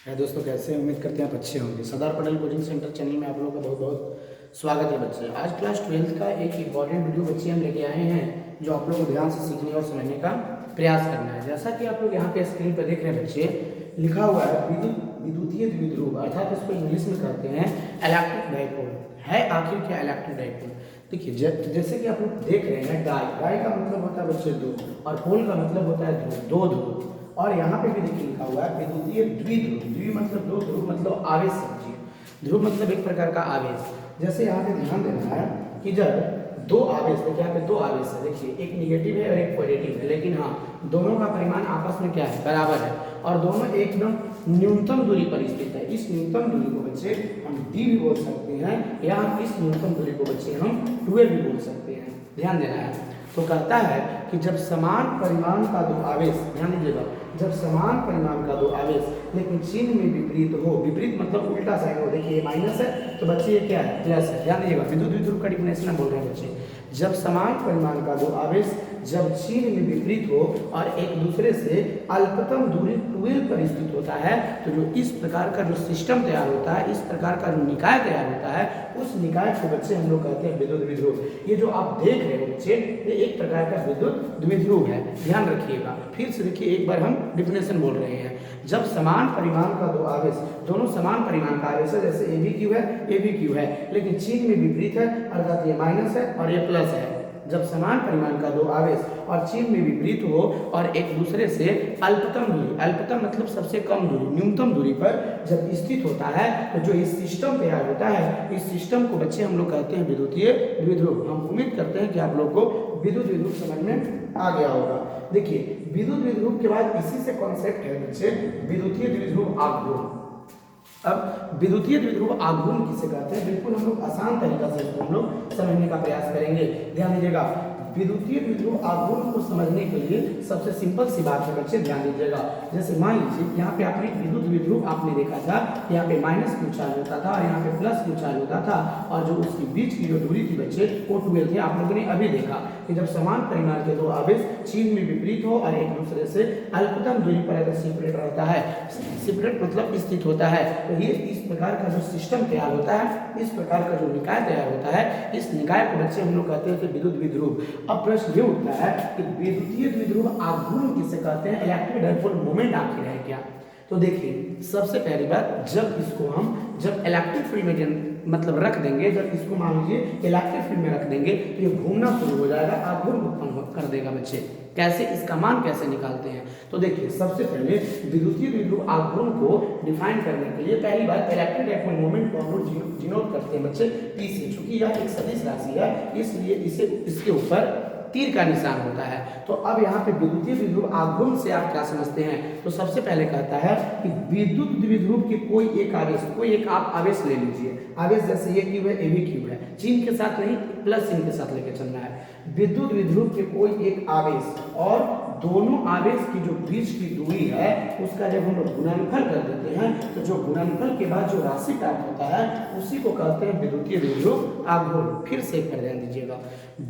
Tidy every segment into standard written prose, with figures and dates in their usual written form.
है दोस्तों, कैसे हैं? उम्मीद करते हैं आप अच्छे होंगे। Sardar Patel coaching centre channel में आप लोगों का बहुत बहुत स्वागत है बच्चे। आज क्लास 12th का एक इंपॉर्टेंट वीडियो बच्चे हम लेके आए हैं जो आप लोगों को ध्यान से सीखने और समझने का प्रयास करना है। जैसा कि आप लोग यहाँ पे स्क्रीन पर देख रहे हैं बच्चे, लिखा हुआ है विद्युतीय द्विध्रुव, अर्थात इसको इंग्लिश में कहते हैं इलेक्ट्रिक डाइपोल। है आखिर क्या इलेक्ट्रिक डाइपोल? देखिए, जैसे कि आप लोग देख रहे हैं, डाई का मतलब होता है बच्चे दो, और पोल का मतलब होता है ध्रुव, दो ध्रुव। और यहाँ पे भी देखिए लिखा हुआ है विद्युतीय द्विध्रुव। द्वि मतलब दो, ध्रुव मतलब आवेश समझिए। ध्रुव मतलब एक प्रकार का आवेश। जैसे यहाँ पे ध्यान देना है कि जब दो आवेश, देखिए यहाँ पे दो आवेश है, देखिए एक निगेटिव है और एक पॉजिटिव है, लेकिन हाँ दोनों का परिमाण आपस में क्या है, बराबर है, और दोनों एकदम न्यूनतम दूरी पर स्थित है। इस न्यूनतम दूरी को बच्चे हम डी भी बोल सकते हैं, या हम इस न्यूनतम दूरी को बच्चे हम 12 भी बोल सकते हैं। ध्यान देना है। तो कहता है कि जब समान परिमाण का दो आवेश, ध्यान दीजिएगा, जब समान परिमाण का दो आवेश लेकिन चिन्ह में विपरीत हो, विपरीत मतलब उल्टा साइन हो, देखिए ये माइनस है तो बच्चे ये क्या है, प्लस है। ध्यान दीजिएगा, विद्युत द्विध्रुव का डिफिनेशन बोल रहे हैं बच्चे, जब समान परिमाण का दो आवेश जब चिन्ह में विपरीत हो और एक दूसरे से अल्पतम दूरी 12 पर स्थित होता है, तो जो इस प्रकार का जो सिस्टम तैयार होता है, इस प्रकार का जो निकाय तैयार होता है, उस निकाय को बच्चे हम लोग कहते हैं विद्युत द्विध्रुव। ये जो आप देख रहे हो बच्चे, ये एक प्रकार का विद्युत द्विध्रुव है, ध्यान रखिएगा। फिर से देखिए, एक बार हम डिफिनेशन बोल रहे हैं, जब समान परिमाण का दो आवेश, दोनों समान परिमाण का आवेश है, जैसे ए भी क्यू है, ए भी क्यू है, लेकिन चिन्ह में विपरीत है, अर्थात ये माइनस है और ये प्लस है। जब समान परिमाण का दो आवेश और चिन्ह में विपरीत हो और एक दूसरे से अल्पतम दूरी, अल्पतम मतलब सबसे कम दूरी, न्यूनतम दूरी पर जब स्थित होता है, तो जो इस सिस्टम तैयार होता है, इस सिस्टम को बच्चे हम लोग कहते हैं विद्युतीय द्विध्रुव। हम उम्मीद करते हैं कि आप लोग को विद्युत द्विध्रुव समझ में आ गया होगा। देखिए, विद्युत द्विध्रुव के बाद इसी से कॉन्सेप्ट है बच्चे विद्युतीय द्विध्रुव आघूर्ण। अब विद्युतीय द्विध्रुव आघूर्ण किसे कहते हैं, बिल्कुल हम लोग आसान तरीका से इसको हम लोग समझने का प्रयास करेंगे। ध्यान दीजिएगा, विद्युतीय द्विध्रुव आघूर्ण को समझने के लिए सबसे सिंपल सी बात है बच्चे, ध्यान दीजिएगा। जैसे मान लीजिए यहाँ पे आपने विद्युत द्विध्रुव आपने देखा था, यहाँ पे माइनस क्यू चार्ज होता था और यहाँ पे प्लस क्यू चार्ज होता था, और जो उसके बीच की जो दूरी थी बच्चे वो 12 थी। आप लोगों ने अभी देखा कि जब समान परिमाण के दो आवेश चिन्ह में विपरीत हो और एक दूसरे से अल्पतम दूरी पर अगर सेपरेट रहता है, सेपरेट मतलब स्थित होता है, तो ये इस प्रकार का जो सिस्टम तैयार होता है, इस प्रकार का जो निकाय तैयार होता है, इस निकाय को बच्चे हम लोग कहते हैं विद्युत द्विध्रुव। अब प्रश्न ये उठता है कि विद्युतीय द्विध्रुव आघूर्ण किसे कहते हैं, इलेक्ट्रिक डाइपोल मोमेंट आखिर है क्या? तो देखिए, सबसे पहली बात, जब इलेक्ट्रिक फील्ड में मतलब रख देंगे, जब इसको मान लीजिए इलेक्ट्रिक फील्ड में रख देंगे, तो ये घूमना शुरू हो जाएगा, आघूर्ण उत्पन्न कर देगा बच्चे। कैसे, इसका मान कैसे निकालते हैं? तो देखिए, सबसे पहले विद्युतीय द्विध्रुव आघूर्ण को डिफाइन करने के लिए पहली बात इलेक्ट्रिक डाइपोल मोमेंट को हम लोग डिनोट करते हैं बच्चे पी से। चूंकि यह एक सदिश राशि है, इसलिए इसके ऊपर तीर का निशान होता है। तो अब यहाँ पे विद्युतीय द्विध्रुव आघूर्ण से आप क्या समझते हैं? तो सबसे पहले कहता है कि विद्युत द्विध्रुव के कोई एक आवेश, कोई एक आप आवेश ले लीजिए, आवेश जैसे ये क्यू है, ए भी क्यू है, चिन्ह के साथ नहीं प्लस चिन्ह के साथ लेके चलना है। विद्युत द्विध्रुव के कोई एक आवेश और दोनों आवेश की जो बीच की दूरी है, उसका जब हम लोग गुणनफल कर देते हैं, तो जो गुणनफल के बाद जो राशि प्राप्त होता है, उसी को कहते हैं विद्युतीय द्विध्रुव आघूर्ण। फिर से एक बार ध्यान दीजिएगा,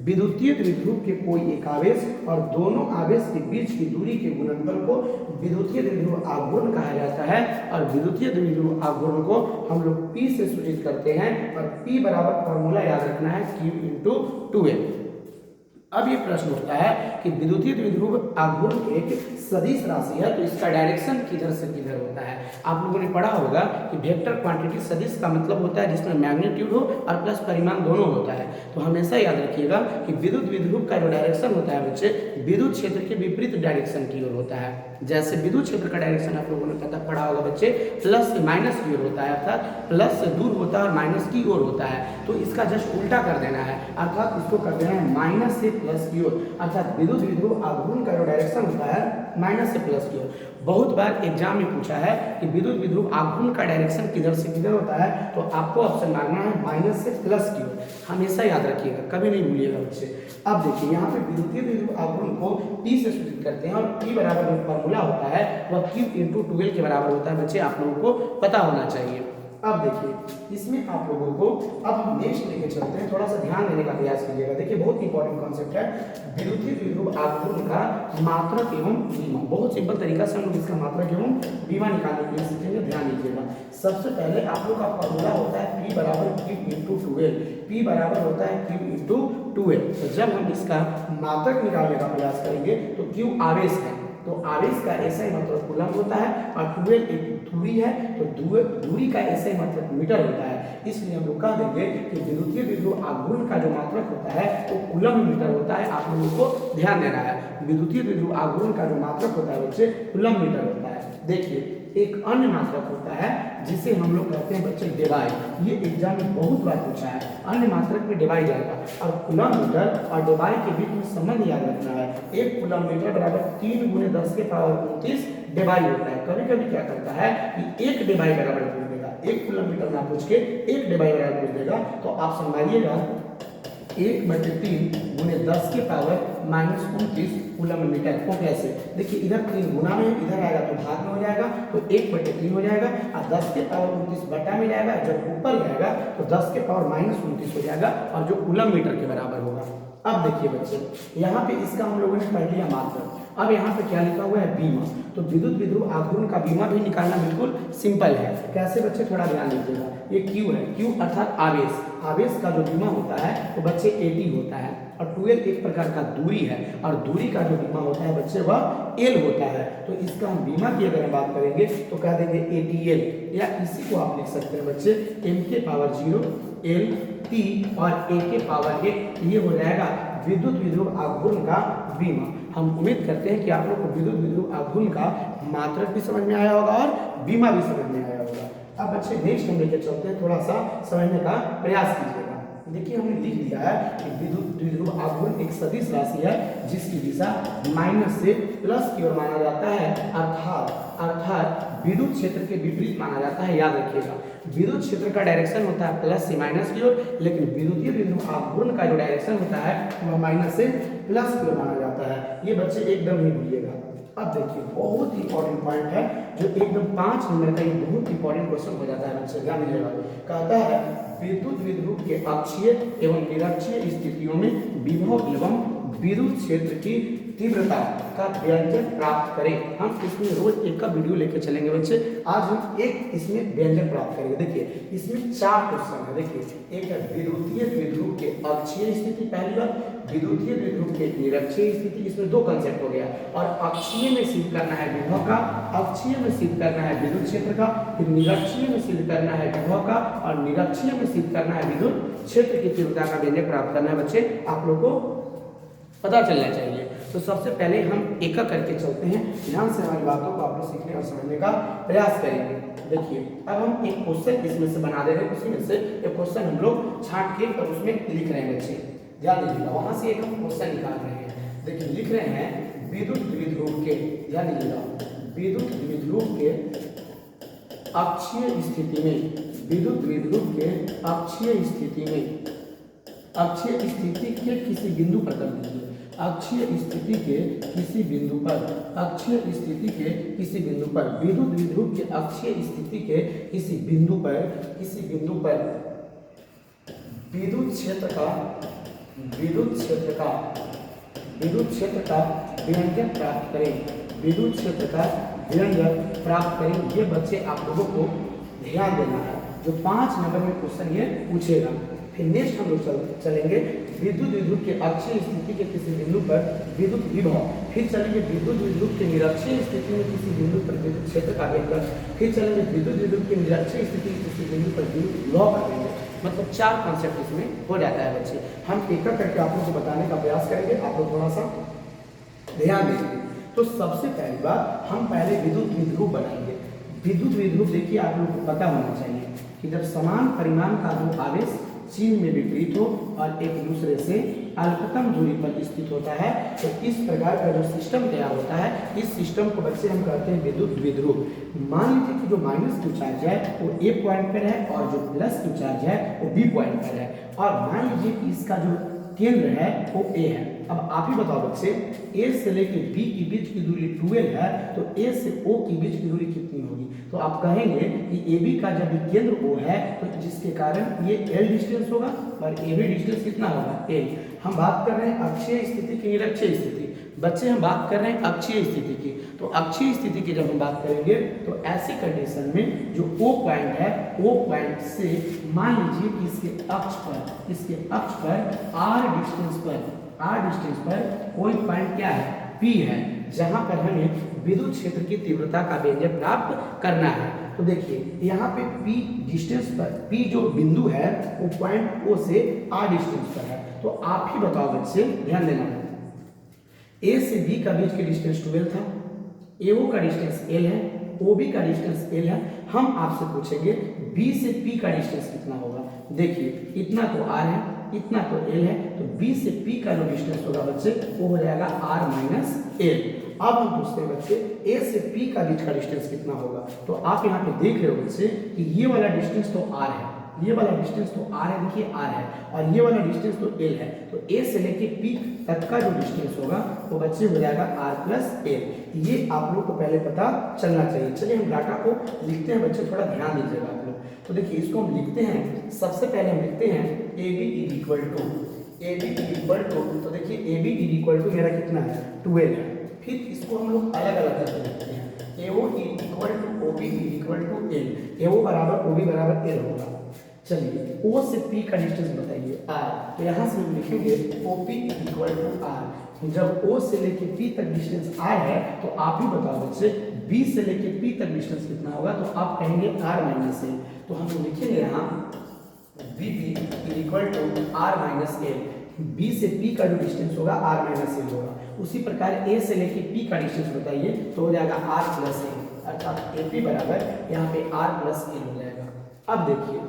विद्युतीय द्विध्रुव के कोई एक आवेश और दोनों आवेश के बीच की दूरी के गुणनफल को विद्युतीय द्विध्रुव आघूर्ण कहा जाता है। और विद्युतीय द्विध्रुव आघूर्ण को हम लोग P से सूचित करते हैं, और P बराबर फॉर्मूला याद रखना है Q इंटू 2A। अब ये प्रश्न उठता है कि विद्युतीय द्विध्रुव आघूर्ण एक सदिश राशि है, तो इसका डायरेक्शन किधर से किधर होता है? आप लोगों ने पढ़ा होगा कि वेक्टर क्वांटिटी सदिश का मतलब होता है जिसमें मैग्नीट्यूड हो और प्लस परिमाण दोनों होता है। तो हमेशा याद रखिएगा कि विद्युत द्विध्रुव का जो डायरेक्शन होता है बच्चे, विद्युत क्षेत्र के विपरीत डायरेक्शन की ओर होता है। जैसे विद्युत क्षेत्र का डायरेक्शन आप लोगों ने पढ़ा होगा बच्चे, प्लस से माइनस की ओर होता है, अर्थात प्लस से दूर होता है और माइनस की ओर होता है। तो इसका जस्ट उल्टा कर देना है, अर्थात इसको कर देना है माइनस से प्लस की ओर, अर्थात विद्युत द्विध्रुव आघूर्ण का जो डायरेक्शन होता है माइनस से प्लस की ओर। बहुत बार एग्जाम में पूछा है कि विद्युत द्विध्रुव आघूर्ण का डायरेक्शन किधर से किधर होता है, तो आपको ऑप्शन मांगना है माइनस से प्लस की ओर। हमेशा याद रखिएगा, कभी नहीं भूलिएगा बच्चे। अब देखिए, यहाँ पे विद्युतीय द्विध्रुव आघूर्ण को P से सूचित करते हैं, और P बराबर जो फॉर्मूला होता है वह Q इंटू 12 के बराबर होता है बच्चे, आप लोगों को पता होना चाहिए। अब देखिए इसमें आप लोगों को अब हम नेक्स्ट लेके चलते हैं, थोड़ा सा ध्यान देने का प्रयास कीजिएगा। देखिए बहुत इंपॉर्टेंट कॉन्सेप्ट है विद्युतीय द्विध्रुव आघूर्ण का मात्रक एवं बीमा। बहुत सिंपल तरीका से हम लोग इसका मात्रक एवं बीमा निकालने के लिए सीखेंगे, ध्यान दीजिएगा। सबसे पहले आप लोग का फॉर्मूला होता है P बराबर Q इंटू 2L। P बराबर होता है Q इंटू 2L। तो जब हम इसका मात्रक निकालने का प्रयास करेंगे तो Q आवेश है, तो आवेश का SI मतलब कूलम होता है, और 2L एक दूरी है, तो दूरी का SI मतलब मीटर होता है। इसलिए हम लोग कह देंगे कि विद्युतीय द्विध्रुव आघूर्ण का जो मात्रक होता है वो कूलम मीटर होता है। आप लोगों को ध्यान देना है, विद्युतीय द्विध्रुव आघूर्ण का जो मात्रक होता है बच्चे कूलम मीटर होता है। देखिए एक अन्य मात्रक होता है जिसे हम लोग कहते हैं बच्चे डेबाई। ये एग्जाम में बहुत बार पूछा है, अन्य मात्रक में डेबाई जाएगा। और कूलम मीटर और डेबाई के बीच में संबंध याद रखना है। एक कूलम मीटर बराबर 3 × 10⁻29 डेबाई होता है। कभी कभी क्या करता है कि एक डेबाई बराबर पूछ देगा, एक कूलम मीटर ना पूछ के एक डेबाई बराबर पूछ देगा, तो आप संभालिएगा 1/3 × 10⁻−29 कूलम मीटर को कैसे। देखिए इधर 3 गुना में, इधर आएगा तो भाग में हो जाएगा, तो 1/3 हो जाएगा, और 10⁻29 बटा में जाएगा, जब ऊपर जाएगा तो 10⁻−29 हो जाएगा, और जो कूलम मीटर के बराबर होगा। अब देखिए बच्चे यहाँ पे इसका हम लोगों ने पढ़ लिया मात्रक। अब यहाँ पे क्या लिखा हुआ है बीमा। तो विद्युत द्विध्रुव आघूर्ण का बीमा भी निकालना बिल्कुल सिंपल है। कैसे बच्चे थोड़ा ध्यान दीजिएगा। ये Q है, Q अर्थात आवेश, आवेश का जो बीमा होता है वो बच्चे AT होता है, और 2L एक प्रकार का दूरी है, और दूरी का जो बीमा होता है बच्चे वह L होता है। तो इसका हम बीमा की अगर हम बात करेंगे तो कह देंगे ATL, या इसी को आप लिख सकते हैं बच्चे m⁴ L T और A⁴1। ये हो जाएगा विद्युत द्विध्रुव आघूर्ण का बीमा। हम उम्मीद करते हैं कि आप लोग को विद्युत द्विध्रुव आघूर्ण का मात्रक भी समझ में आया होगा और बीमा भी समझ में आया होगा। अब बच्चे नेक्स्ट हम लेकर चलते हैं, थोड़ा सा समझने का प्रयास कीजिएगा। देखिए हमने लिख दिया है कि विद्युत द्विध्रुव आघूर्ण एक सदिश राशि है जिसकी दिशा माइनस से प्लस की ओर माना जाता है, अर्थात विद्युत क्षेत्र के विपरीत माना जाता है। याद रखिएगा विद्युत क्षेत्र का डायरेक्शन होता है प्लस से माइनस की ओर, लेकिन विद्युतीय द्विध्रुव आघूर्ण का जो डायरेक्शन होता है वह माइनस से प्लस की ओर माना जाता है। ये बच्चे एकदम नहीं भूलिएगा। अब देखिए बहुत इंपॉर्टेंट पॉइंट है जो एकदम 5 नंबर का, ये बहुत इंपॉर्टेंट क्वेश्चन हो जाता है बच्चे, ध्यान दीजिएगा। कहता है विद्युत द्विध्रुव के अक्षीय एवं निरक्षीय स्थितियों में विभव एवं विद्युत क्षेत्र की तीव्रता का व्यंजक प्राप्त करें। हम इसमें रोज एक का वीडियो लेकर चलेंगे बच्चे। आज हम एक इसमें व्यंजक प्राप्त करेंगे। देखिए इसमें 4 क्वेश्चन है। देखिए एक है विद्युतीय द्विध्रुव के अक्षीय स्थिति, पहली बात विद्युतीय द्विध्रुव के निरक्षीय स्थिति, इसमें 2 कंसेप्ट हो गया। और अक्षीय में सिद्ध करना है विभव का, अक्षीय में सिद्ध करना है विद्युत क्षेत्र का, फिर निरक्षीय में सिद्ध करना है विभव का, और निरक्षीय में सिद्ध करना है विद्युत क्षेत्र की तीव्रता का व्यंजक प्राप्त करना है। बच्चे आप लोग को पता चलना चाहिए। तो सबसे पहले हम एक करके चलते हैं, ध्यान से हमारी बातों को आप लोग सीखने और समझने का प्रयास करेंगे। देखिए अब हम एक क्वेश्चन इसमें से बना दे रहे हैं, उसमें से एक क्वेश्चन हम लोग छांट के और उसमें लिख रहे हैं बच्चे, ध्यान दीजिएगा। वहां से एक हम क्वेश्चन निकाल रहे हैं। देखिए लिख रहे हैं विद्युत द्विध्रुव के, ध्यान दीजिएगा, विद्युत द्विध्रुव के अक्षीय स्थिति में, विद्युत द्विध्रुव के अक्षीय स्थिति में, अक्षीय स्थिति के किसी बिंदु पर कर दीजिए, अक्षीय स्थिति के किसी बिंदु पर, अक्षीय स्थिति के किसी बिंदु पर, विद्युत द्विध्रुव के अक्षीय स्थिति के किसी बिंदु पर, किसी बिंदु पर विद्युत क्षेत्र का, विद्युत क्षेत्र का, विद्युत क्षेत्र का व्यंजक प्राप्त करें, विद्युत क्षेत्र का व्यंजक प्राप्त करें। ये बच्चे आप लोगों को ध्यान देना है, जो 5 नंबर में क्वेश्चन ये पूछेगा। फिर नेक्स्ट हम लोग चलेंगे विद्युत द्विध्रुव के अक्षीय स्थिति के किसी बिंदु पर विद्युत विभव, फिर चलेंगे विद्युत द्विध्रुव के निरक्षीय स्थिति में किसी बिंदु पर विद्युत क्षेत्र का व्यंजक, फिर चलेंगे विद्युत द्विध्रुव के निरक्षीय स्थिति में किसी बिंदु पर विद्युत विभव का व्यंजक। मतलब 4 कॉन्सेप्ट इसमें हो जाता है बच्चे। हम एक करके आप लोगों को बताने का प्रयास करेंगे, आप लोग थोड़ा सा ध्यान देंगे। तो सबसे पहली बात हम पहले विद्युत द्विध्रुव बनाएंगे। विद्युत द्विध्रुव देखिए आप लोगों को पता होना चाहिए कि जब समान परिमाण का दो आवेश चिन्ह में विपरीत हो और एक दूसरे से अल्पतम दूरी पर स्थित होता है, तो इस प्रकार का जो सिस्टम तैयार होता है, इस सिस्टम को बच्चे हम कहते हैं विद्युत द्विध्रुव। मान लीजिए कि जो माइनस क्यू चार्ज है वो A पॉइंट पर है और जो प्लस क्यू चार्ज है वो B पॉइंट पर है, और मान लीजिए कि इसका जो केंद्र है वो A है। अब आप ही बताओ बच्चे, ए से लेके बी के बीच की दूरी 12 है, तो ए से ओ के बीच की दूरी कितनी होगी? तो आप कहेंगे कि ए बी का जब केंद्र ओ है तो जिसके कारण ये एल डिस्टेंस होगा और ए बी डिस्टेंस कितना होगा? एल। हम बात कर रहे हैं अक्षीय स्थिति की निरक्षीय स्थिति। बच्चे हम बात कर रहे हैं अक्षीय स्थिति की, तो अक्षीय स्थिति की जब हम बात करेंगे तो ऐसी कंडीशन में जो ओ पॉइंट है, ओ पॉइंट से मान लीजिए कि इसके अक्ष पर आर डिस्टेंस पर कोई पॉइंट क्या है? पी है, जहां पर हमें विद्युत क्षेत्र की तीव्रता का व्यंजक प्राप्त करना है। तो देखिए यहाँ पे P डिस्टेंस पर, P जो बिंदु है वो पॉइंट O से R डिस्टेंस पर है। तो आप ही बताओ बच्चे, ध्यान देना, A से B का बीच के डिस्टेंस 12 था, AO का डिस्टेंस L है, OB का डिस्टेंस L है। हम आपसे पूछेंगे B से P का डिस्टेंस कितना होगा? देखिए इतना तो R है, इतना तो L है, तो B से P का जो डिस्टेंस होगा बच्चे वो हो जाएगा R माइनस L। अब हम पूछते हैं बच्चे A से P का बीच का डिस्टेंस कितना होगा? तो आप यहाँ पे देख रहे हो बच्चे कि ये वाला डिस्टेंस तो R है, ये वाला डिस्टेंस तो R है, देखिए R है, और ये वाला डिस्टेंस तो L है। तो A से लेके P तक का जो डिस्टेंस होगा वो बच्चे हो जाएगा R प्लस L। ये आप लोग को पहले पता चलना चाहिए। चलिए हम डाटा को लिखते हैं बच्चे, थोड़ा ध्यान दीजिएगा आप लोग। तो देखिए इसको हम लिखते हैं, सबसे पहले हम लिखते हैं AB इक्वल टू, तो देखिए AB इक्वल टू मेरा कितना है? 12 है। फिर इसको हम लोग अलग अलग करके लिखते हैं, AO equal to OB equal to L, AO बराबर OB बराबर L होगा। चलिए O से P का डिस्टेंस बताइए R, तो यहाँ से हम लिखेंगे OP इक्वल टू R। जब O से लेके P तक डिस्टेंस R है तो आप ही बताओ बच्चे B से लेके P तक डिस्टेंस कितना होगा? तो आप कहेंगे R माइनस L। तो हम लिखेंगे यहाँ BP equal to R minus L। B से P का जो डिस्टेंस होगा R माइनस L होगा। उसी प्रकार A से लेके P का डिस्टेंस बताइए तो हो जाएगा R प्लस L, अर्थात AP बराबर यहाँ पे R प्लस L हो जाएगा। अब देखिए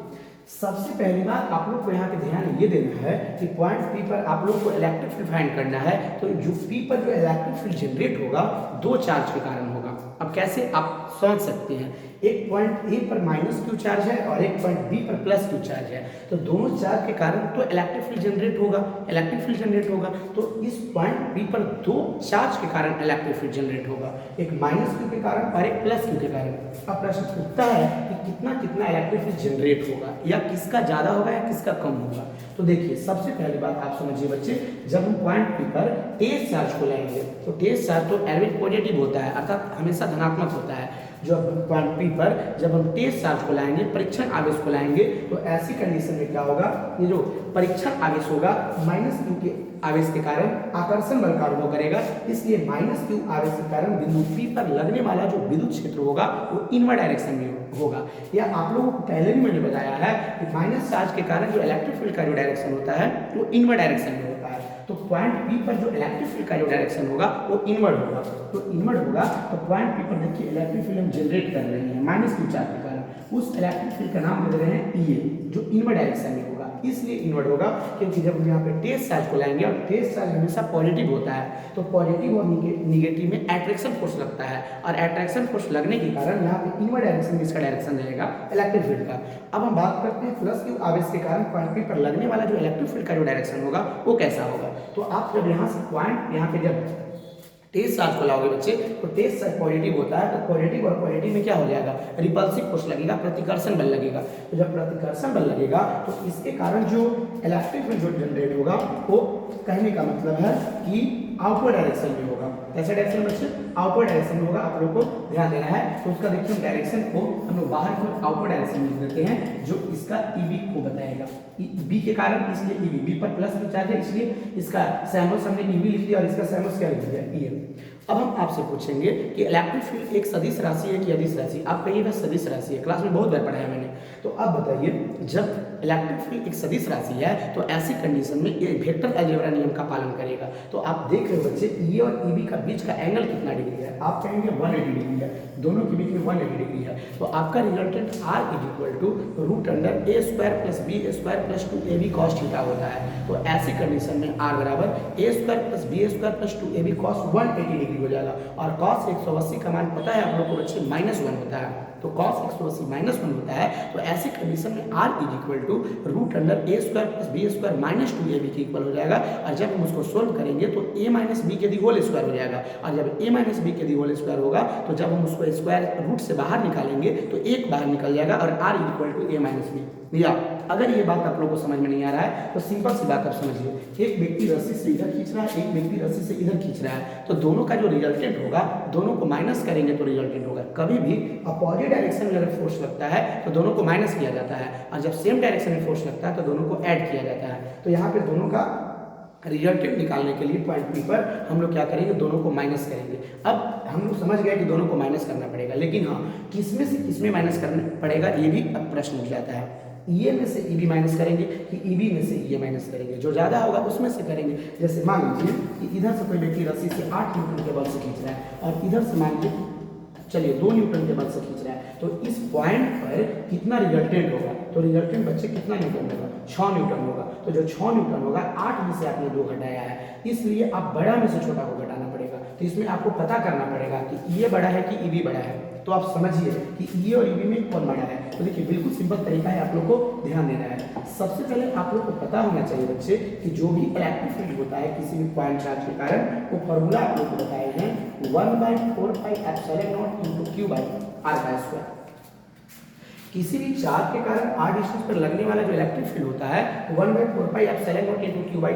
सबसे पहली बात आप लोग को यहाँ पे ध्यान ये देना है कि पॉइंट P पर आप लोग को इलेक्ट्रिक फील्ड फाइंड करना है। तो जो P पर जो इलेक्ट्रिक फील्ड जनरेट होगा दो चार्ज के कारण होगा। अब कैसे आप समझ सकते हैं, एक पॉइंट A पर माइनस Q चार्ज है और एक पॉइंट B पर प्लस Q चार्ज है, तो दोनों चार्ज के कारण तो इलेक्ट्रिक फील्ड जनरेट होगा। तो इस पॉइंट P पर दो चार्ज के कारण इलेक्ट्रिक फील्ड जनरेट होगा, एक माइनस Q के कारण और एक प्लस Q के कारण। अब प्रश्न उठता है कि कितना इलेक्ट्रिक फील्ड जनरेट होगा, या किसका ज्यादा होगा या किसका कम होगा। तो देखिए सबसे पहली बात आप समझिए बच्चे, जब हम पॉइंट P पर तेज चार्ज को लाएंगे तो तेज चार्ज तो एवरेज पॉजिटिव होता है, अर्थात हमेशा धनात्मक होता है। जो पॉइंट P पर जब हम तेज चार्ज को लाएंगे, परीक्षण आवेश को लाएंगे, तो ऐसी कंडीशन में क्या होगा, ये जो परीक्षण आवेश होगा माइनस Q के आवेश के कारण आकर्षण बल का अनुभव करेगा, इसलिए माइनस Q आवेश के कारण बिंदु P पर लगने वाला जो विद्युत क्षेत्र होगा वो इनवर्ड डायरेक्शन में होगा। या आप लोगों को पहले भी मैंने बताया है कि माइनस चार्ज के कारण जो इलेक्ट्रिक फील्ड का जो डायरेक्शन होता है वो इनवर्ड डायरेक्शन में होता है। तो पॉइंट P पर जो इलेक्ट्रिक फील्ड का जो डायरेक्शन होगा वो इनवर्ड होगा। तो इनवर्ड होगा तो पॉइंट P पर देखिए इलेक्ट्रिक फील्ड हम जनरेट कर रहे हैं माइनस Q चार्ज के कारण, उस इलेक्ट्रिक फील्ड का नाम दे रहे हैं EA, जो इनवर्ड डायरेक्शन में होगा। इसलिए इनवर्ड होगा क्योंकि जब हम यहाँ पे तेज चार्ज को लाएंगे, और तेज चार्ज हमेशा पॉजिटिव होता है, तो पॉजिटिव और निगेटिव में अट्रैक्शन फोर्स लगता है, और अट्रैक्शन फोर्स लगने के कारण यहाँ पे इनवर्ड डायरेक्शन में इसका डायरेक्शन रहेगा इलेक्ट्रिक फील्ड का। अब हम बात करते हैं प्लस Q आवेश के कारण पॉइंट P पर लगने वाला जो इलेक्ट्रिक फील्ड का जो डायरेक्शन होगा वो कैसा होगा। तो आप जब यहाँ से पॉइंट यहाँ पे जब तेज चार्ज को लाओगे बच्चे, तो तेज चार्ज पॉजिटिव होता है, तो पॉजिटिव और पॉजिटिव में क्या हो जाएगा, रिपल्सिव फोर्स लगेगा, प्रतिकर्षण बल लगेगा। तो जब प्रतिकर्षण बल लगेगा तो इसके कारण जो इलेक्ट्रिक फील्ड जो जनरेट होगा वो कहने का मतलब है कि आउटवर्ड डायरेक्शन में होगा। कैसे डायरेक्शन बच्चे, आउटवर्ड डायरेक्शन में होगा। आप लोग को ध्यान देना है। तो उसका देखिए डायरेक्शन को हम लोग बाहर की आउटवर्ड डायरेक्शन में देते हैं, जो इसका EB को बताएगा। B के कारण इसलिए EB, B पर प्लस Q चार्ज है इसलिए इसका सैनोस हमने EB लिख दिया और इसका सैनोस क्या लिख दिया, EM। अब हम आपसे पूछेंगे कि इलेक्ट्रिक फील्ड एक सदिश राशि है कि अदिश राशि। आप कहिएगा सदिश राशि है, क्लास में बहुत बार पढ़ाया मैंने। तो अब बताइए, जब इलेक्ट्रिक फील्ड एक सदिश राशि है तो ऐसी कंडीशन में ये वेक्टर अलजेब्रा नियम का पालन करेगा। तो आप देख रहे हो बच्चे, E और EB का बीच का एंगल कितना डिग्री है, आप कहेंगे 180 डिग्री है, दोनों के बीच में 180 डिग्री है। तो आपका resultant R √a² + b² + 2ab cos theta होता है। तो ऐसी कंडीशन में R बराबर a² + b² + 2ab cos 180 degree degree हो जाएगा। और कॉस 180 का मान पता है आप लोग को बच्चे -1 होता है, तो कॉस 180 -1 होता है। तो ऐसी कंडीशन में r is equal to √a² + b² -2ab के इक्वल हो जाएगा। और जब हम उसको सोल्व करेंगे तो a माइनस बी के दी होल स्क्वायर हो जाएगा। और जब a माइनस बी के दी होल स्क्वायर होगा तो जब हम उसको स्क्वायर रूट से बाहर निकालेंगे तो एक बाहर निकल जाएगा और r is equal to a minus B. या अगर ये बात आप लोग को समझ में नहीं आ रहा है तो सिंपल सी बात आप समझिए, एक व्यक्ति रस्सी से इधर खींच रहा है, एक व्यक्ति रस्सी से इधर खींच रहा है, तो दोनों का जो रिजल्टेंट होगा दोनों को माइनस करेंगे तो रिजल्टेंट होगा। कभी भी अपोजिट डायरेक्शन में अगर फोर्स लगता है तो दोनों को माइनस किया जाता है, और जब सेम डायरेक्शन में फोर्स लगता है तो दोनों को ऐड किया जाता है। तो यहाँ पे दोनों का रिजल्टेंट निकालने के लिए पॉइंट पी पर हम लोग क्या करेंगे, दोनों को माइनस करेंगे। अब हम लोग समझ गए कि दोनों को माइनस करना पड़ेगा, लेकिन हाँ किसमें से किसमें माइनस करना पड़ेगा ये भी अब प्रश्न उठ जाता है। ये में से ईबी माइनस करेंगे कि ईबी में से ये माइनस करेंगे, जो ज़्यादा होगा उसमें से करेंगे। जैसे मान लीजिए कि इधर से कोई व्यक्ति रस्सी से 8 न्यूटन के बल से खींच रहा है और इधर से मान लीजिए चलिए 2 न्यूटन के बल से खींच रहा है, तो इस पॉइंट पर कितना रिजल्टेंट होगा, तो रिजल्टेंट बच्चे कितना न्यूटन होगा, 6 न्यूटन होगा। तो जो 6 न्यूटन होगा 8 में से आपने 2 घटाया है, इसलिए आप बड़ा में से छोटा को घटाना पड़ेगा। तो इसमें आपको पता करना पड़ेगा कि ये बड़ा है कि ईबी बड़ा है। तो आप समझिए कि ई और ईबी में कौन बड़ा है। तो देखिए बिल्कुल सिंपल तरीका है, आप लोग को ध्यान देना है। सबसे पहले आप लोग को पता होना चाहिए बच्चे कि जो भी इलेक्ट्रिक फील्ड होता है किसी भी पॉइंट चार्ज के कारण, वो फॉर्मूला आप लोग को बताए हैं 1/4πε0 q r²। किसी भी चार्ज के कारण r डिस्टेंस पर लगने वाला जो इलेक्ट्रिक फील्ड होता है 1/4πε0 q r²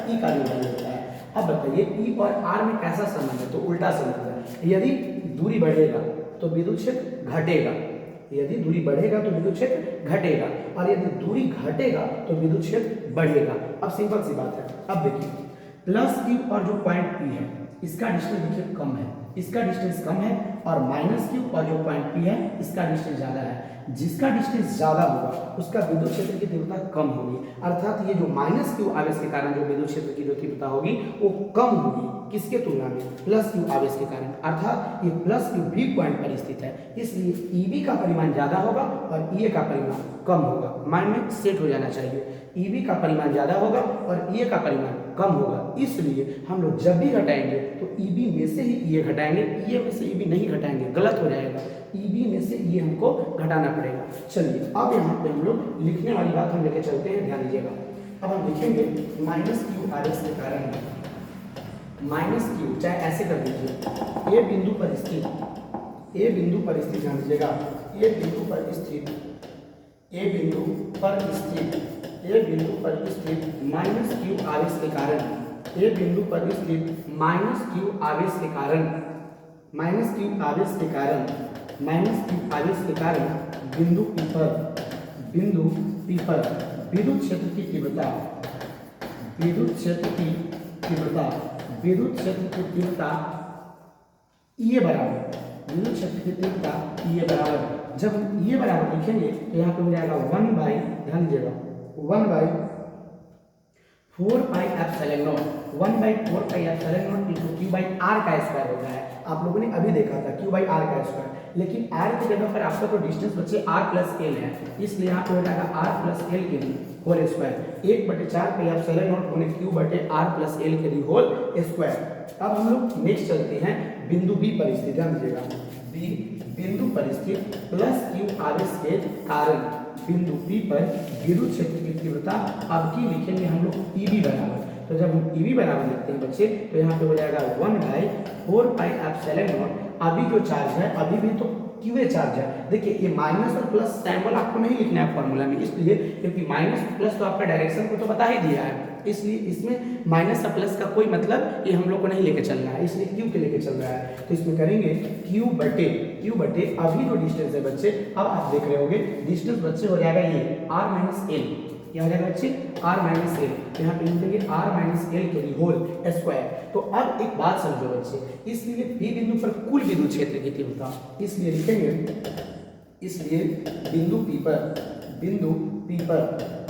ई का न्यूटन होता है। अब बताइए ई और r में कैसा संबंध है, तो उल्टा संबंध है। यदि दूरी बढ़ेगा तो विद्युत क्षेत्र घटेगा, यदि दूरी बढ़ेगा तो विद्युत क्षेत्र घटेगा, और यदि दूरी घटेगा तो विद्युत क्षेत्र बढ़ेगा। अब सिंपल सी बात है। अब देखिए प्लस क्यू और जो पॉइंट पी है इसका डिस्टेंस देखिए कम है, इसका डिस्टेंस कम है, और माइनस क्यू और जो पॉइंट पी है इसका डिस्टेंस ज़्यादा है। जिसका डिस्टेंस ज़्यादा होगा उसका विद्युत क्षेत्र की तीव्रता कम होगी, अर्थात ये जो माइनस क्यू आवेश के कारण जो विद्युत क्षेत्र की जो तीव्रता होगी वो कम होगी। किसके तुलना में, प्लस क्यू आवेश के कारण, अर्थात ये प्लस क्यू भी पॉइंट पर स्थित है, इसलिए ईबी का परिमाण ज़्यादा होगा और ई का परिमाण कम होगा। माइंड में सेट हो जाना चाहिए, ईबी का परिमाण ज़्यादा होगा और ई का परिमाण कम होगा। इसलिए हम लोग जब भी घटाएंगे तो ईबी में से ही ई घटाएंगे, ई में से ईबी नहीं घटाएंगे, गलत हो जाएगा। ईबी में से ई हमको घटाना पड़ेगा। चलिए अब यहाँ पे हम लोग लिखने वाली बात हम लेके चलते हैं, ध्यान दीजिएगा। अब हम लिखेंगे माइनस क्यू आवेश के कारण, माइनस क्यू, चाहे ऐसे कर दीजिए, ए बिंदु पर स्थित, ए बिंदु पर स्थित, ध्यान दीजिएगा, ए बिंदु पर स्थित, ए बिंदु पर स्थित, ए बिंदु पर स्थित माइनस क्यू आवेश के कारण, ए बिंदु पर स्थित माइनस क्यू आवेश के कारण, माइनस क्यू आवेश के कारण, माइनस क्यू आवेश के कारण बिंदु पी पर, बिंदु पी पर विद्युत क्षेत्र की तीव्रता, विद्युत क्षेत्र की तीव्रता, विद्युत क्षेत्र की तीव्रता ये बराबर, विद्युत क्षेत्र की तीव्रता ये बराबर, जब हम ये बराबर लिखेंगे तो यहाँ पे हो जाएगा 1 बाई, ध्यान दीजिएगा, 1/4πε0, 1/4πε0 इंटू क्यू बाई आर का स्क्वायर होता है। आप लोगों ने अभी देखा था क्यू बाई आर का स्क्वायर, लेकिन आर की जगह पर आपका तो डिस्टेंस बच्चे आर प्लस एल है, इसलिए यहाँ पे हो जाएगा आर प्लस एल के लिए होल स्क्वायर, 1/4πε0 गुने क्यू बटे आर प्लस एल के लिए होल स्क्वायर। अब हम लोग नेक्स्ट चलते हैं बिंदु बी पर स्थित, ध्यान दीजिएगा, बी बिंदु पर स्थित प्लस क्यू आवेश के कारण बिंदु पी पर विद्युत क्षेत्र की तीव्रता, अब की लिखेंगे हम लोग ईबी बराबर। तो जब हम ईबी बराबर लिखते हैं बच्चे तो यहाँ पे हो जाएगा 1/4πε0, अभी जो चार्ज है अभी भी तो क्यूए चार्ज है। देखिए ये माइनस और प्लस सिंबल आपको नहीं लिखना है फॉर्मूला में, इसलिए क्योंकि माइनस प्लस तो आपका डायरेक्शन को तो बता ही दिया है, इसलिए इसमें माइनस और प्लस का कोई मतलब ये हम लोग को नहीं लेके चलना है, इसलिए क्यू के लेके चल रहा है। तो इसमें करेंगे क्यू बटे अभी जो डिस्टेंस है बच्चे, अब आप देख रहे होंगे डिस्टेंस बच्चे हो जाएगा ये आर माइनस एल, क्या हो जाएगा बच्चे आर माइनस एल, यहाँ पे लिखेंगे आर माइनस एल के लिए होल स्क्वायर। तो अब एक बात समझो बच्चे, इसलिए बी बिंदु पर कुल विद्युत क्षेत्र की तीव्रता, इसलिए लिखेंगे, इसलिए बिंदु पी पर, बिंदु पी पर,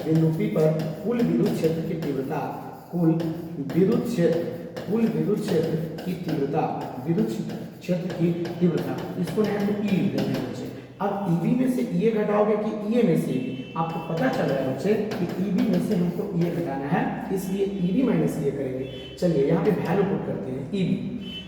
बिंदु पी पर कुल विद्युत क्षेत्र की तीव्रता, कुल विद्युत क्षेत्र, कुल विद्युत क्षेत्र की तीव्रता, विद्युत क्षेत्र की तीव्रता, इसको यहाँ पे ई लिख देंगे बच्चे। अब ईबी में से ये घटाओगे कि ईए में से, आपको पता चल रहा है बच्चे कि ईबी में से हमको ये घटाना है, इसलिए ईबी माइनस ये करेंगे। चलिए यहाँ पे वैल्यू पुट करते हैं, ईबी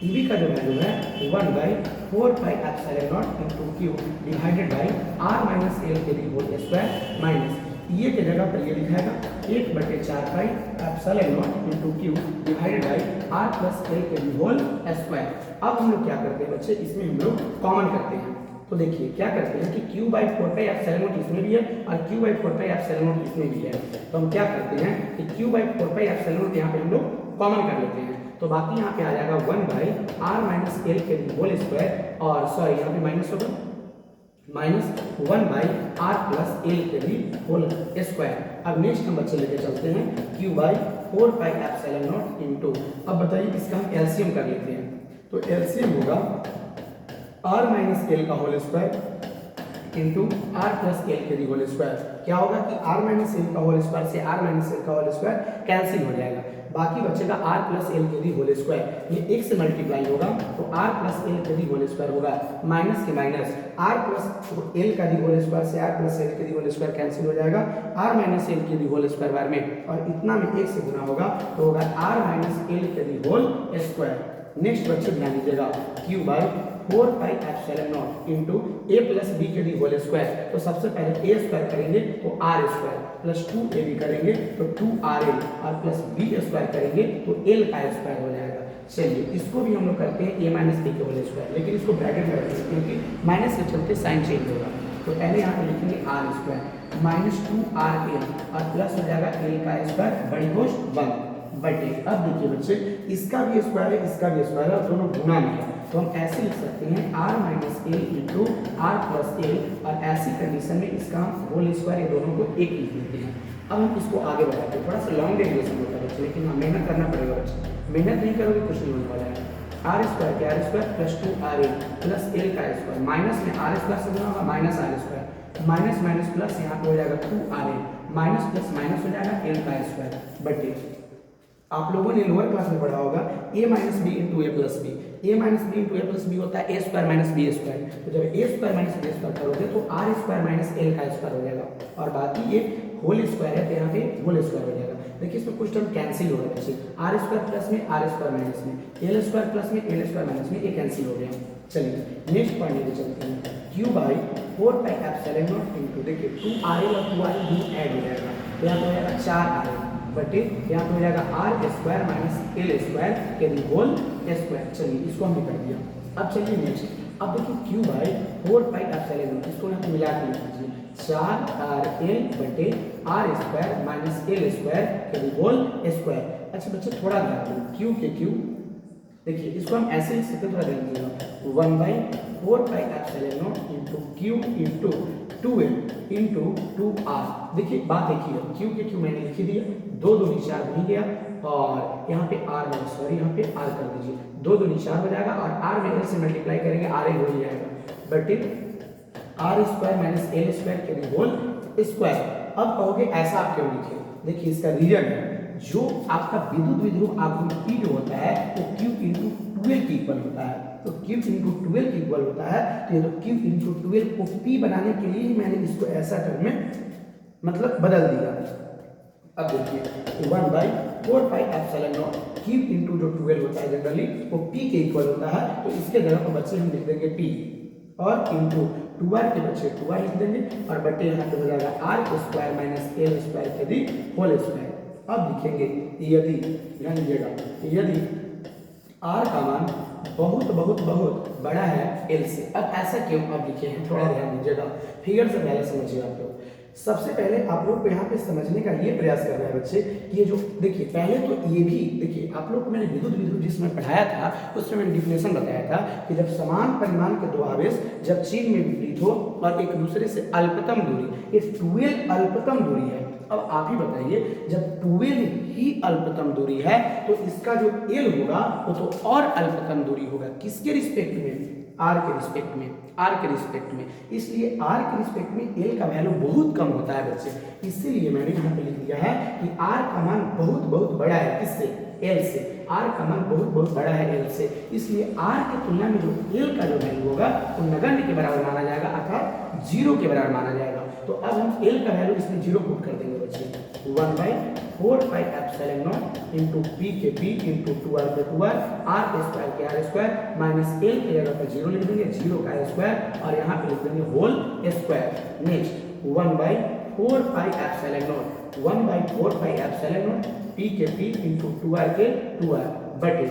EB का जो वैल्यू है 1/4πε0 into Q divided by r minus L के दी होल स्क्वायर माइनस ये के जगह पर ये लिखाएगा 1/4πε0 into Q divided by r plus L के दी होल स्क्वायर। अब हम लोग क्या करते हैं बच्चे, इसमें हम लोग कॉमन करते हैं। तो देखिए क्या करते हैं कि q/4πε0 इसमें भी है और q/4πε0 इसमें भी है। तो हम क्या करते हैं कि q/4πε0 यहाँ पे हम लोग कॉमन कर लेते हैं। तो बाकी यहाँ पे आ जाएगा 1/r माइनस एल के होल स्क्वायर और सॉरी यहाँ पे माइनस होगा माइनस 1/r प्लस एल के भी होल स्क्वायर। अब नेक्स्ट हम बच्चे लेके चलते हैं q/4πε0 इंटू, अब बताइए इसका हम एलसीएम कर लेते हैं। तो एलसीएम होगा r माइनस एल का whole square into r plus L के दी होल स्क्वायर। क्या होगा कि r माइनस एल का होल स्क्वायर से r माइनस एल का होल स्क्वायर कैंसिल हो जाएगा, बाकी बचेगा r प्लस एल के दी होल स्क्वायर। ये एक से मल्टीप्लाई होगा तो r प्लस एल के दी होल स्क्वायर होगा माइनस के माइनस r प्लस एल का दी होल स्क्वायर से r प्लस एल के दी होल स्क्वायर कैंसिल हो जाएगा r माइनस एल के दी होल स्क्वायर बार में, और इतना में एक से गुना होगा तो होगा r माइनस एल के दी होल स्क्वायर। नेक्स्ट बच्चे ध्यान दीजिएगा q/4πε0 into a plus b के दी होल स्क्वायर। तो सबसे पहले a स्क्वायर करेंगे तो r स्क्वायर प्लस 2ab करेंगे तो 2rl और प्लस b स्क्वायर करेंगे तो l का स्क्वायर हो जाएगा। चलिए इसको भी हम लोग करते हैं a माइनस b के होल स्क्वायर, लेकिन इसको ब्रैकेट में रखेंगे क्योंकि माइनस के चलते साइन चेंज होगा। तो पहले यहाँ पे लिखेंगे r स्क्वायर माइनस 2rl और प्लस हो जाएगा l का स्क्वायर बड़ी कोष्ठ 1 बटे। अब देखिए बच्चे इसका भी स्क्वायर है इसका भी स्क्वायर है और दोनों गुना में है, तो हम ऐसे लिख सकते हैं r minus L into R plus L, और ऐसी कंडीशन में इसका हम होल स्क्वायर ये दोनों को एक लिख लेते हैं। अब हम इसको आगे बढ़ाते हैं, थोड़ा सा लॉन्ग डेरिवेशन होता है बच्चे, लेकिन हाँ मेहनत करना पड़ेगा बच्चे, मेहनत नहीं करोगे कुछ नहीं होने वाला है। आर स्क्वायर के R square plus 2rl plus L का स्क्वायर माइनस में आर स्क्वायर से गुना होगा minus R square minus minus plus यहाँ पे हो जाएगा 2rl माइनस प्लस माइनस हो जाएगा एल का स्क्वायर बटे। आप लोगों ने लोअर क्लास में पढ़ा होगा a minus B into A plus B, A minus B into A plus B होता है A square minus B square. तो जब A square minus B square करोगे तो आर स्क्वायर माइनस एल का स्क्वायर हो जाएगा, और बाकी ये होल स्क्वायर है तो यहाँ पे होल स्क्वायर हो जाएगा। देखिए इसमें कुछ टर्म कैंसिल हो रहा है, आर स्क्वायर प्लस में आर स्क्वायर माइनस में एल स्क्वायर प्लस में एल स्क्वायर माइनस में, ये कैंसिल हो गया। चलिए नेक्स्ट पॉइंट लेके चलते हैं q/4πε0 इंटू, देखिए 2rl और 2rl दोनों ऐड हो जाएगा तो यहाँ पे हो जाएगा 4rl बटे यहाँ पे हो जाएगा r square minus L square के होल स्क्वायर। चलिए इसको हमने कर दिया। अब चलिए नेक्स्ट, अब देखिए q/4πε0 इसको यहाँ पे मिला के लिख लीजिए 4rl बटे r square minus L square के होल स्क्वायर। अच्छा बच्चे थोड़ा ध्यान दो, q के q देखिए इसको हम ऐसे लिख सकते, थोड़ा ध्यान दीजिएगा 1/4πε0 into Q into 2l into 2r। देखिए बात देखिए q के q मैंने लिख दिया, 2 दूनी 4 बन गया, और यहाँ पे r में सॉरी यहाँ पे r कर दीजिए, 2 दूनी 4 हो जाएगा और r में l से मल्टीप्लाई करेंगे rl हो जाएगा बटे r square minus L square के होल स्क्वायर। अब कहोगे ऐसा आप क्यों लिखे, देखिए इसका रीजन है, जो आपका विद्युत विध्रुव आघूर्ण P जो होता है वो Q इंटू 12 के इक्वल होता है। तो Q इंटू 12 के इक्वल होता है, तो ये तो Q इंटू 12 को P बनाने के लिए ही मैंने इसको ऐसा टर्म में मतलब बदल दिया। अब देखिए 1/4πε0 Q इंटू जो 12 होता है जनरली वो P के इक्वल होता है, तो इसके जगह पर बच्चे हम लिख देंगे P और इंटू 2r के बच्चे 2r लिख देंगे, और बटे यहाँ पे हो जाएगा r square minus L square के दी होल स्क्वायर। अब लिखेंगे यदि ध्यान दीजिएगा, यदि r का मान बहुत बहुत बहुत बड़ा है l से। अब ऐसा क्यों अब लिखे हैं, थोड़ा ध्यान दीजिएगा, फिगर से पहले समझिए आप लोग। सबसे पहले आप लोग को यहाँ पे समझने का ये प्रयास करना है बच्चे कि ये जो देखिए पहले तो ये भी देखिए आप लोग को मैंने विद्युत विध्रुव जिसमें पढ़ाया था उसमें मैंने डिफिनेशन बताया था कि जब समान परिमाण के दो आवेश जब चिन्ह में विपरीत हो और एक दूसरे से अल्पतम दूरी, ये 12 अल्पतम दूरी है। अब आप ही बताइए जब 12 ही अल्पतम दूरी है तो इसका जो l होगा वो तो और अल्पतम दूरी होगा, किसके रिस्पेक्ट में, r के रिस्पेक्ट में, r के रिस्पेक्ट में। इसलिए r के रिस्पेक्ट में l का वैल्यू बहुत कम होता है बच्चे, इसीलिए मैंने यहाँ पे लिख दिया है कि r का मान बहुत बहुत बड़ा है, किससे, l से। r का मान बहुत बहुत बड़ा है l से, इसलिए r की तुलना में जो l का जो वैल्यू होगा वो नगण्य के बराबर माना जाएगा, अर्थात जीरो के बराबर माना जाएगा। तो अब हम एल का वैल्यू इसमें जीरो पुट कर देंगे बच्चे, 1/4πε0 इंटू पी के पी इंटू 2r पे 2r, आर स्क्वायर के आर स्क्वायर माइनस एल की जगह पर जीरो लिख देंगे, जीरो का स्क्वायर और यहाँ पे लिख देंगे होल स्क्वायर। नेक्स्ट 1/4πε0 1/4πε0 पी के पी इंटू 2r के 2r बटे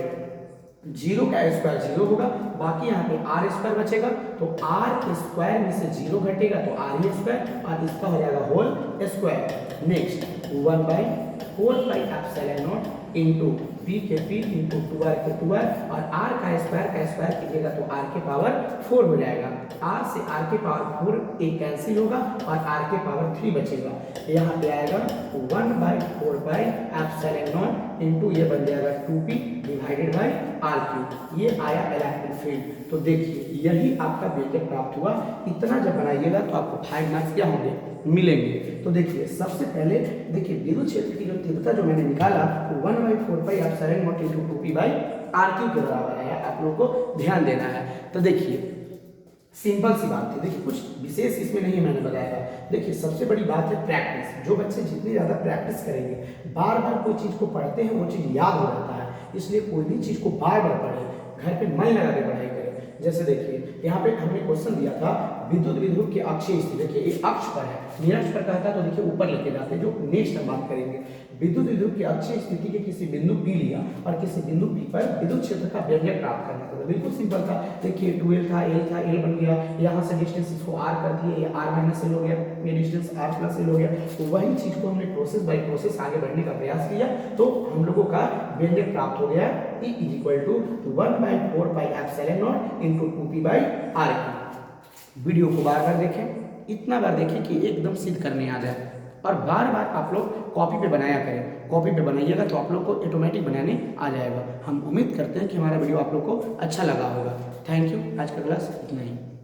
जीरो का स्क्वायर जीरो होगा, बाकी यहाँ पे आर स्क्वायर बचेगा, तो आर स्क्वायर में से जीरो घटेगा तो आर ही स्क्वायर और इसका हो जाएगा whole square. Next 1/4πε0 into P के पी इंटू 2r के 2r और आर का स्क्वायर कीजिएगा तो आर के पावर 4 हो जाएगा, आर से आर के पावर 4 एक कैंसिल होगा और आर के पावर 3 बचेगा। यहाँ पे आएगा 1/4πε0 इंटू ये बन जाएगा 2p divided by R cube, ये आया इलेक्ट्रिक फील्ड। तो देखिए यही आपका व्यंजक प्राप्त हुआ। इतना जब बनाइएगा तो आपको 5 मार्क्स क्या होंगे, मिलेंगे। तो देखिए सबसे पहले देखिए विद्युत क्षेत्र की जो तीव्रता जो मैंने निकाला 1/4πε0 into 2p by R cube के बराबर है, आप लोगों को ध्यान देना है। तो देखिए सिंपल सी बात थी, देखिए कुछ विशेष इसमें नहीं मैंने बताया था। देखिए सबसे बड़ी बात है प्रैक्टिस, जो बच्चे जितनी ज़्यादा प्रैक्टिस करेंगे, बार बार कोई चीज़ को पढ़ते हैं वो चीज़ याद हो जाता है, इसलिए कोई भी चीज़ को बार बार पढ़े, घर पे मन लगा के पढ़ाई करें। जैसे देखिए यहाँ पे हमने क्वेश्चन दिया था विद्युत विध्रुव के अक्षीय स्थिति, देखिए ये अक्ष पर है, निरक्ष पर कहता है तो देखिए ऊपर लेके जाते हैं, जो नेक्स्ट हम बात करेंगे। विद्युत विध्रुव की अक्षीय स्थिति के किसी बिंदु P लिया और किसी बिंदु P पर विद्युत क्षेत्र का व्यंजक प्राप्त करना था। तो बिल्कुल सिंपल था, देखिए 2l था, l बन गया, यहाँ से डिस्टेंस इसको r कर दिए, ये r माइनस l हो गया, ये डिस्टेंस r प्लस l हो गया। तो वही चीज को हमने प्रोसेस बाय प्रोसेस आगे बढ़ने का प्रयास किया, तो हम लोगों का व्यंजक प्राप्त हो गया E = 1/4πε0 into 2p by R cube. Video को बार बार देखें, इतना बार देखें कि एकदम सिद्ध करने आ जाए, और बार बार आप लोग कॉपी पे बनाया करें। कॉपी पे बनाइएगा तो आप लोग को ऑटोमेटिक बनाने आ जाएगा। हम उम्मीद करते हैं कि हमारा वीडियो आप लोग को अच्छा लगा होगा। Thank you. आज का क्लास इतना ही।